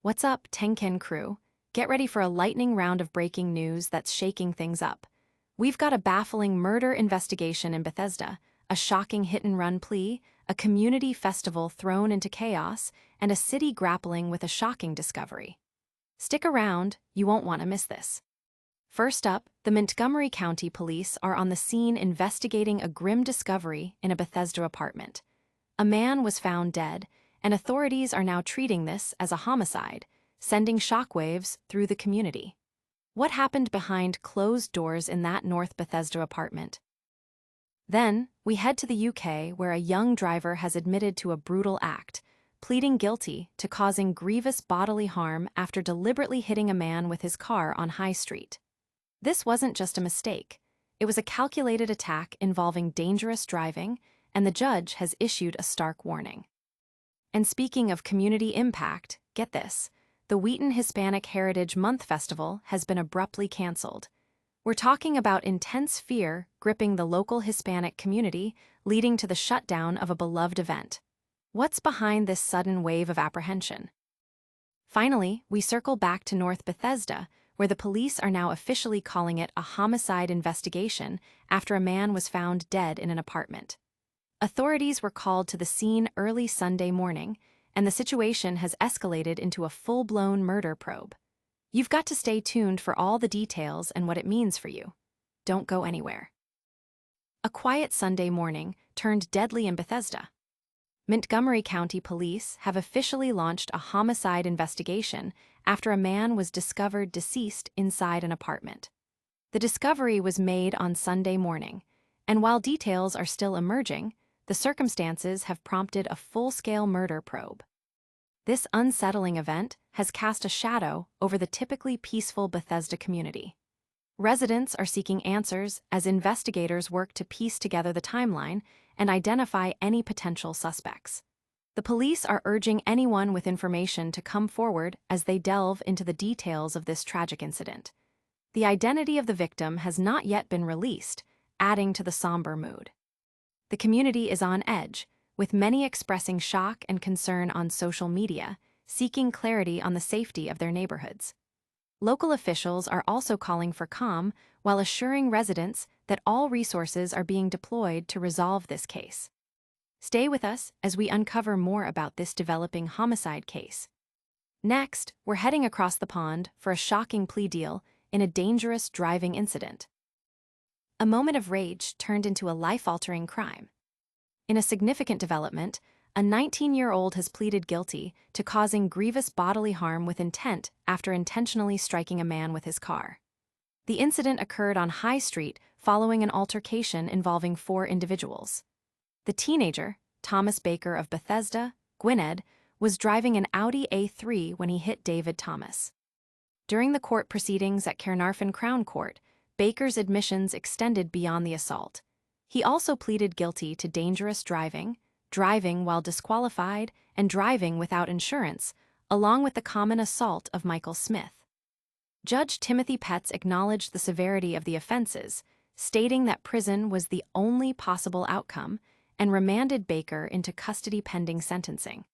What's up, tenkenh crew? Get ready for a lightning round of breaking news that's shaking things up. We've got a baffling murder investigation in Bethesda, a shocking hit-and-run plea, a community festival thrown into chaos, and a city grappling with a shocking discovery. Stick around, you won't want to miss this. First up, the Montgomery County Police are on the scene investigating a grim discovery in a Bethesda apartment. A man was found dead, and authorities are now treating this as a homicide, sending shockwaves through the community. What happened behind closed doors in that North Bethesda apartment? Then, we head to the UK, where a young driver has admitted to a brutal act, pleading guilty to causing grievous bodily harm after deliberately hitting a man with his car on High Street. This wasn't just a mistake. It was a calculated attack involving dangerous driving, and the judge has issued a stark warning. And speaking of community impact, get this, the Wheaton Hispanic Heritage Month festival has been abruptly canceled. We're talking about intense fear gripping the local Hispanic community, leading to the shutdown of a beloved event. What's behind this sudden wave of apprehension? Finally, we circle back to North Bethesda, where the police are now officially calling it a homicide investigation after a man was found dead in an apartment. Authorities were called to the scene early Sunday morning, and the situation has escalated into a full-blown murder probe. You've got to stay tuned for all the details and what it means for you. Don't go anywhere. A quiet Sunday morning turned deadly in Bethesda. Montgomery County Police have officially launched a homicide investigation after a man was discovered deceased inside an apartment. The discovery was made on Sunday morning, and while details are still emerging, the circumstances have prompted a full-scale murder probe. This unsettling event has cast a shadow over the typically peaceful Bethesda community. Residents are seeking answers as investigators work to piece together the timeline and identify any potential suspects. The police are urging anyone with information to come forward as they delve into the details of this tragic incident. The identity of the victim has not yet been released, adding to the somber mood. The community is on edge, with many expressing shock and concern on social media, seeking clarity on the safety of their neighborhoods. Local officials are also calling for calm while assuring residents that all resources are being deployed to resolve this case. Stay with us as we uncover more about this developing homicide case. Next, we're heading across the pond for a shocking plea deal in a dangerous driving incident. A moment of rage turned into a life-altering crime. In a significant development, a 19-year-old has pleaded guilty to causing grievous bodily harm with intent after intentionally striking a man with his car. The incident occurred on High Street following an altercation involving 4 individuals. The teenager, Thomas Baker of Bethesda, Gwynedd, was driving an Audi A3 when he hit David Thomas. During the court proceedings at Caernarfon Crown Court, Baker's admissions extended beyond the assault. He also pleaded guilty to dangerous driving, driving while disqualified, and driving without insurance, along with the common assault of Michael Smith. Judge Timothy Petts acknowledged the severity of the offenses, stating that prison was the only possible outcome, and remanded Baker into custody pending sentencing.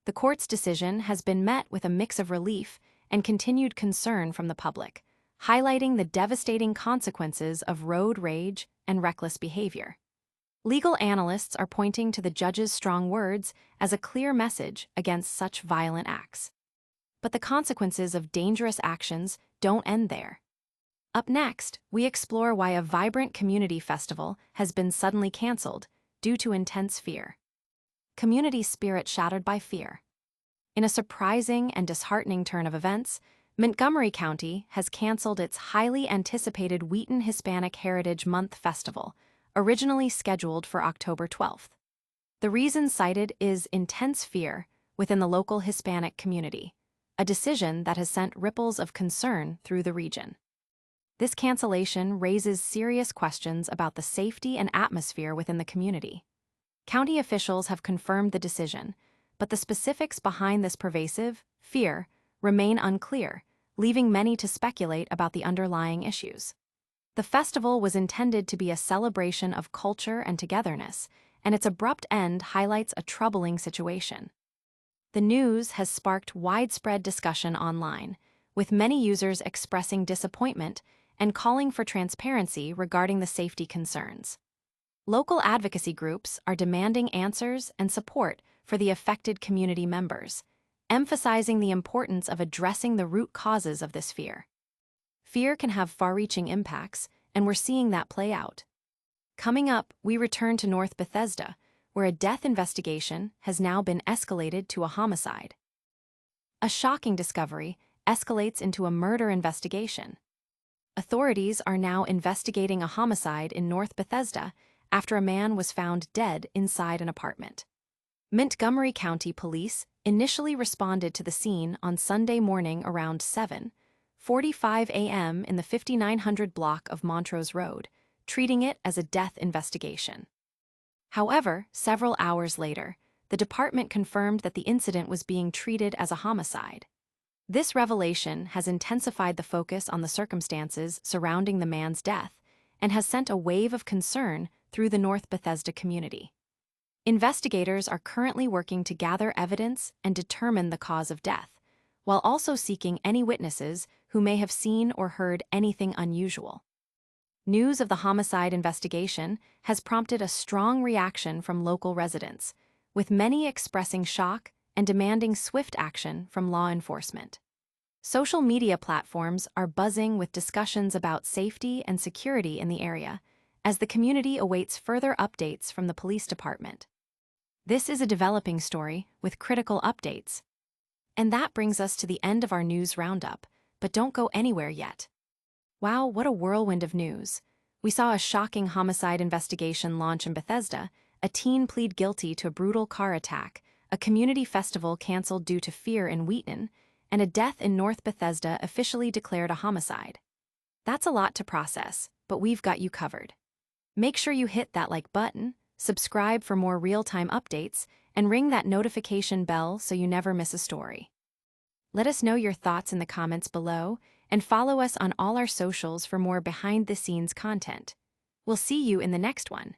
The court's decision has been met with a mix of relief and continued concern from the public, highlighting the devastating consequences of road rage and reckless behavior. Legal analysts are pointing to the judge's strong words as a clear message against such violent acts. But the consequences of dangerous actions don't end there. Up next, we explore why a vibrant community festival has been suddenly canceled due to intense fear. Community spirit shattered by fear. In a surprising and disheartening turn of events, Montgomery County has canceled its highly anticipated Wheaton Hispanic Heritage Month festival, originally scheduled for October 12th. The reason cited is intense fear within the local Hispanic community, a decision that has sent ripples of concern through the region. This cancellation raises serious questions about the safety and atmosphere within the community. County officials have confirmed the decision, but the specifics behind this pervasive fear remain unclear, leaving many to speculate about the underlying issues. The festival was intended to be a celebration of culture and togetherness, and its abrupt end highlights a troubling situation. The news has sparked widespread discussion online, with many users expressing disappointment and calling for transparency regarding the safety concerns. Local advocacy groups are demanding answers and support for the affected community members, emphasizing the importance of addressing the root causes of this fear. Fear can have far-reaching impacts, and we're seeing that play out. Coming up, we return to North Bethesda, where a death investigation has now been escalated to a homicide. A shocking discovery escalates into a murder investigation. Authorities are now investigating a homicide in North Bethesda after a man was found dead inside an apartment. Montgomery County Police initially responded to the scene on Sunday morning around 7:45 a.m. in the 5900 block of Montrose Road, treating it as a death investigation. However, several hours later, the department confirmed that the incident was being treated as a homicide. This revelation has intensified the focus on the circumstances surrounding the man's death and has sent a wave of concern through the North Bethesda community. Investigators are currently working to gather evidence and determine the cause of death, while also seeking any witnesses who may have seen or heard anything unusual. News of the homicide investigation has prompted a strong reaction from local residents, with many expressing shock and demanding swift action from law enforcement. Social media platforms are buzzing with discussions about safety and security in the area, as the community awaits further updates from the police department. This is a developing story with critical updates. And that brings us to the end of our news roundup, but don't go anywhere yet. Wow, what a whirlwind of news. We saw a shocking homicide investigation launch in Bethesda, a teen plead guilty to a brutal car attack, a community festival canceled due to fear in Wheaton, and a death in North Bethesda officially declared a homicide. That's a lot to process, but we've got you covered. Make sure you hit that like button, subscribe for more real-time updates, and ring that notification bell so you never miss a story. Let us know your thoughts in the comments below, and follow us on all our socials for more behind-the-scenes content. We'll see you in the next one.